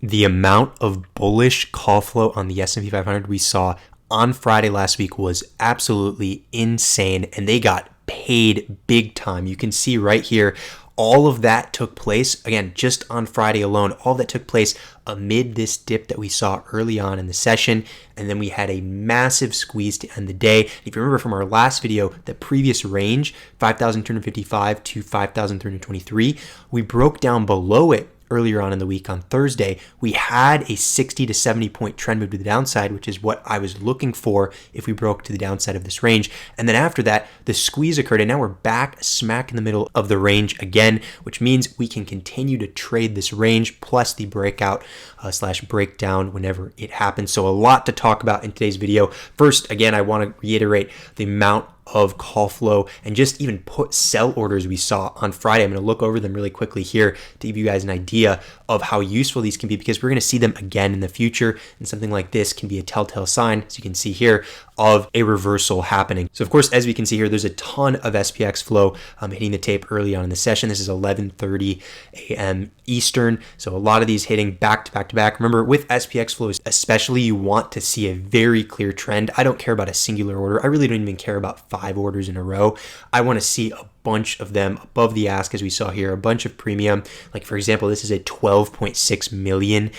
The amount of bullish call flow on the S&P 500 we saw on Friday last week was absolutely insane, and they got paid big time. You can see right here, all of that took place, again, just on Friday alone, all that took place amid this dip that we saw early on in the session, and then we had a massive squeeze to end the day. If you remember from our last video, the previous range, 5,255 to 5,323, we broke down below it earlier on in the week on Thursday. We had a 60 to 70 point trend move to the downside, which is what I was looking for if we broke to the downside of this range. And then after that, the squeeze occurred, and now we're back smack in the middle of the range again, which means we can continue to trade this range plus the breakout slash breakdown whenever it happens. So a lot to talk about in today's video. First, again, I want to reiterate the amount of call flow and just even put sell orders we saw on Friday. I'm going to look over them really quickly here to give you guys an idea of how useful these can be, because we're going to see them again in the future, and something like this can be a telltale sign, as you can see here, of a reversal happening. So of course, as we can see here, there's a ton of SPX flow hitting the tape early on in the session. This is 11:30 a.m. Eastern. So a lot of these hitting back to back to back. Remember, with SPX flows especially, you want to see a very clear trend. I don't care about a singular order. I really don't even care about 5 orders in a row. I want to see a bunch of them above the ask, as we saw here, a bunch of premium. Like for example, this is a $12.6 million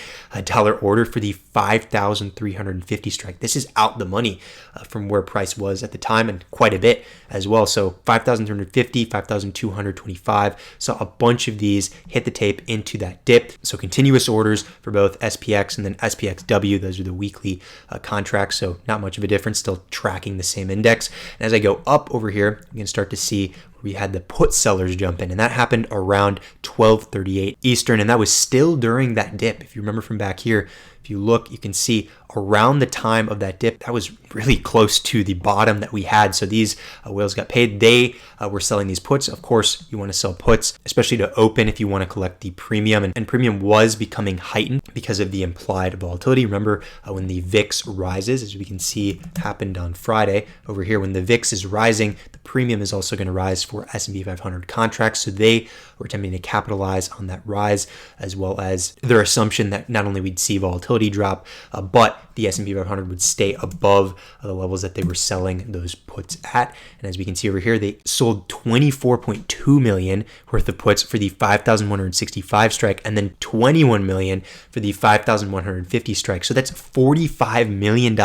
order for the 5,350 strike. This is out the money from where price was at the time, and quite a bit as well. So 5,350, 5,225. Saw a bunch of these hit the tape into that dip. So continuous orders for both SPX and then SPXW. Those are the weekly contracts. So not much of a difference, still tracking the same index. And as I go up over here, you can start to see we had the put sellers jump in, and that happened around 12:38 Eastern, and that was still during that dip. If you remember from back here, if you look, you can see around the time of that dip, that was really close to the bottom that we had. So these whales got paid. They were selling these puts. Of course, you want to sell puts, especially to open if you want to collect the premium. And premium was becoming heightened because of the implied volatility. Remember, when the VIX rises, as we can see happened on Friday over here, when the VIX is rising, the premium is also going to rise for S&P 500 contracts. So they were attempting to capitalize on that rise, as well as their assumption that not only we'd see volatility drop, but the S&P 500 would stay above the levels that they were selling those puts at. And as we can see over here, they sold 24.2 million worth of puts for the 5,165 strike, and then 21 million for the 5,150 strike. So that's $45 million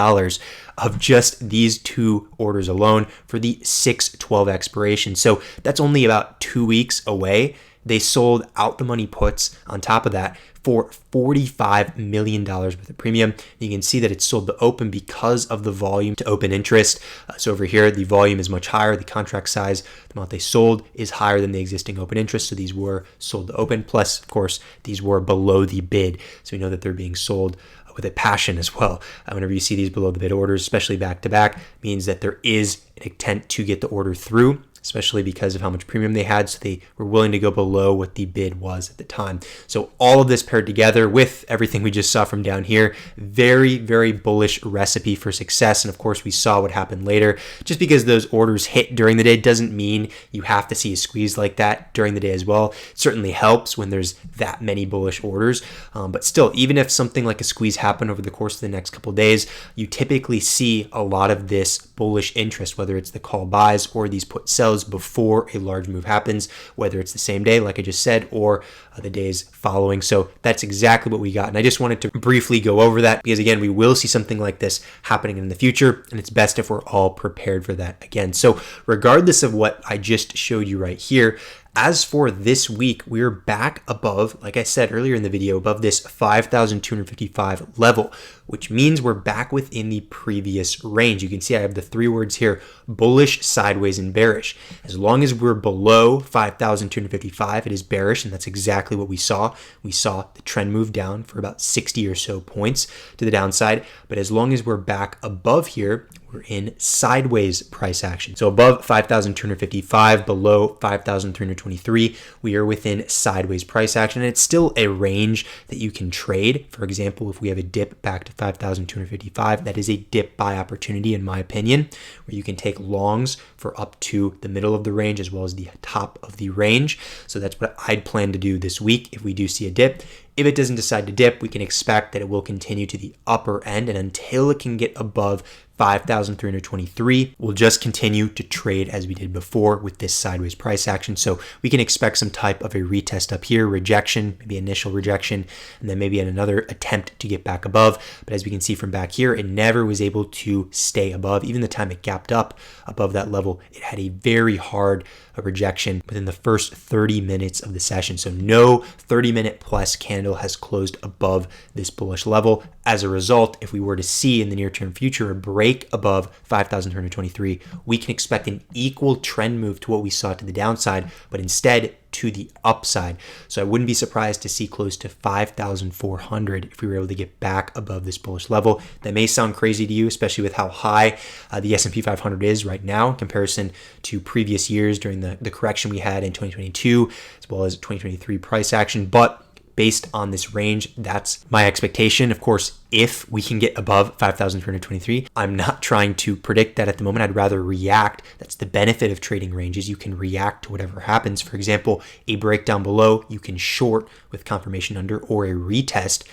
of just these two orders alone for the 6/12 expiration. So that's only about 2 weeks away. They sold out the money puts on top of that for $45 million worth of premium. You can see that it's sold to open because of the volume to open interest. So over here, the volume is much higher. The contract size, the amount they sold, is higher than the existing open interest. So these were sold to open. Plus, of course, these were below the bid. So we know that they're being sold with a passion as well. Whenever you see these below the bid orders, especially back to back, means that there is an intent to get the order through, especially because of how much premium they had. So they were willing to go below what the bid was at the time. So all of this paired together with everything we just saw from down here, very, very bullish recipe for success. And of course, we saw what happened later. Just because those orders hit during the day doesn't mean you have to see a squeeze like that during the day as well. It certainly helps when there's that many bullish orders. But still, even if something like a squeeze happened over the course of the next couple of days, you typically see a lot of this bullish interest, whether it's the call buys or these put sells before a large move happens, whether it's the same day, like I just said, or the days following. So that's exactly what we got. And I just wanted to briefly go over that because, again, we will see something like this happening in the future, and it's best if we're all prepared for that again. So regardless of what I just showed you right here, as for this week, we're back above, like I said earlier in the video, above this 5,255 level, which means we're back within the previous range. You can see I have the 3 words here: bullish, sideways, and bearish. As long as we're below 5,255, it is bearish, and that's exactly what we saw. We saw the trend move down for about 60 or so points to the downside, but as long as we're back above here, we're in sideways price action. So above 5,255, below 5,323, we are within sideways price action. And it's still a range that you can trade. For example, if we have a dip back to 5,255, that is a dip buy opportunity, in my opinion, where you can take longs for up to the middle of the range as well as the top of the range. So that's what I'd plan to do this week if we do see a dip. if it doesn't decide to dip, we can expect that it will continue to the upper end, and until it can get above 5,323, we'll just continue to trade as we did before with this sideways price action. So we can expect some type of a retest up here, rejection, maybe initial rejection, and then maybe another attempt to get back above. But as we can see from back here, it never was able to stay above. Even the time it gapped up above that level, it had a very hard rejection within the first 30 minutes of the session. So no 30-minute plus candle has closed above this bullish level. As a result, if we were to see in the near-term future a break above 5,223, we can expect an equal trend move to what we saw to the downside, but instead to the upside. So I wouldn't be surprised to see close to 5,400 if we were able to get back above this bullish level. That may sound crazy to you, especially with how high the S&P 500 is right now in comparison to previous years during the correction we had in 2022, as well as 2023 price action. But based on this range, that's my expectation. Of course, if we can get above 5,323, I'm not trying to predict that at the moment. I'd rather react. That's the benefit of trading ranges. You can react to whatever happens. For example, a breakdown below, you can short with confirmation under, or a retest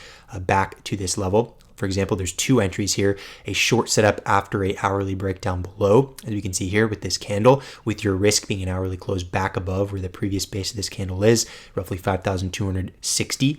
back to this level. For example, there's two entries here, a short setup after a hourly breakdown below, as we can see here with this candle, with your risk being an hourly close back above where the previous base of this candle is, roughly 5,260.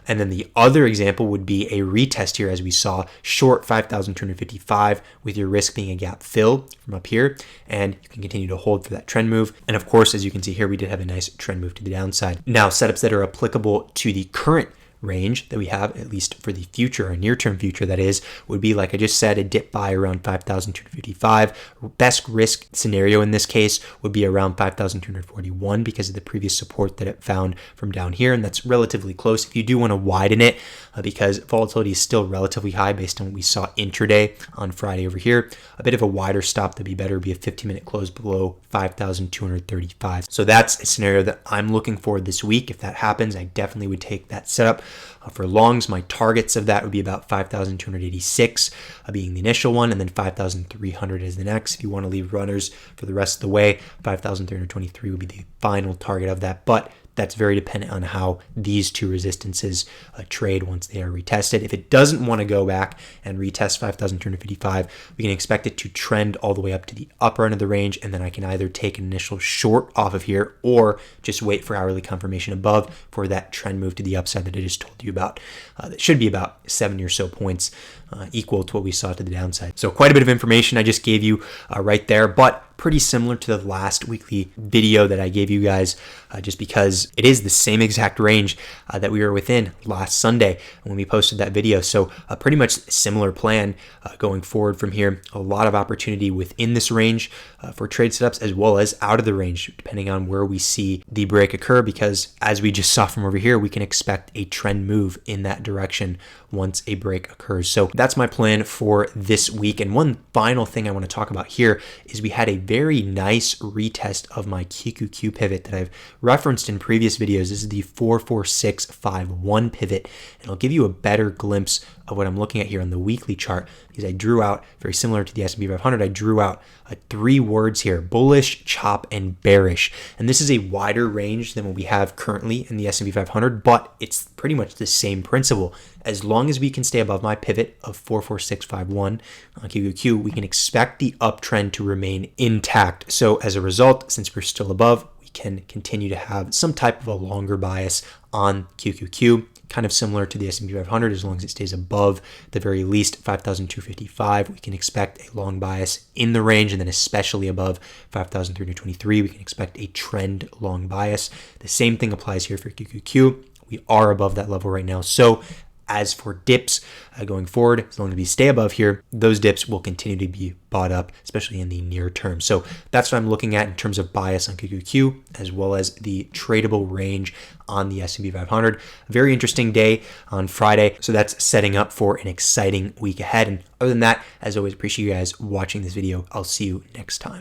And then the other example would be a retest here, as we saw, short 5,255 with your risk being a gap fill from up here, and you can continue to hold for that trend move. And of course, as you can see here, we did have a nice trend move to the downside. Now, setups that are applicable to the current range that we have, at least for the future, or near-term future that is, would be, like I just said, a dip buy around 5,255. Best risk scenario in this case would be around 5,241 because of the previous support that it found from down here, and that's relatively close. If you do want to widen it, because volatility is still relatively high based on what we saw intraday on Friday over here, a bit of a wider stop that'd be better would be a 15-minute close below 5,235. So that's a scenario that I'm looking for this week. If that happens, I definitely would take that setup. For longs, my targets of that would be about 5,286 being the initial one, and then 5,300 is the next. If you want to leave runners for the rest of the way, 5,323 would be the final target of that. But that's very dependent on how these two resistances trade once they are retested. If it doesn't want to go back and retest 5,255, we can expect it to trend all the way up to the upper end of the range, and then I can either take an initial short off of here or just wait for hourly confirmation above for that trend move to the upside that I just told you about. That should be about 70 or so points, equal to what we saw to the downside. So quite a bit of information I just gave you right there, but pretty similar to the last weekly video that I gave you guys, just because it is the same exact range that we were within last Sunday when we posted that video. So a pretty much similar plan going forward from here. A lot of opportunity within this range for trade setups, as well as out of the range, depending on where we see the break occur, because as we just saw from over here, we can expect a trend move in that direction once a break occurs. So that's my plan for this week. And one final thing I want to talk about here is we had a very nice retest of my QQQ pivot that I've referenced in previous videos. This is the 44651 pivot, and I'll give you a better glimpse of what I'm looking at here on the weekly chart, because I drew out, very similar to the S&P 500, I drew out three words here: bullish, chop, and bearish. And this is a wider range than what we have currently in the S&P 500, but it's pretty much the same principle. As long as we can stay above my pivot of 44651 on QQQ, we can expect the uptrend to remain intact. So as a result, since we're still above, we can continue to have some type of a longer bias on QQQ, kind of similar to the S&P 500. As long as it stays above the very least 5,255, we can expect a long bias in the range, and then especially above 5,323, we can expect a trend long bias. The same thing applies here for QQQ. We are above that level right now. So as for dips going forward, as long as we stay above here, those dips will continue to be bought up, especially in the near term. So that's what I'm looking at in terms of bias on QQQ, as well as the tradable range on the S&P 500. A very interesting day on Friday. So that's setting up for an exciting week ahead. And other than that, as always, appreciate you guys watching this video. I'll see you next time.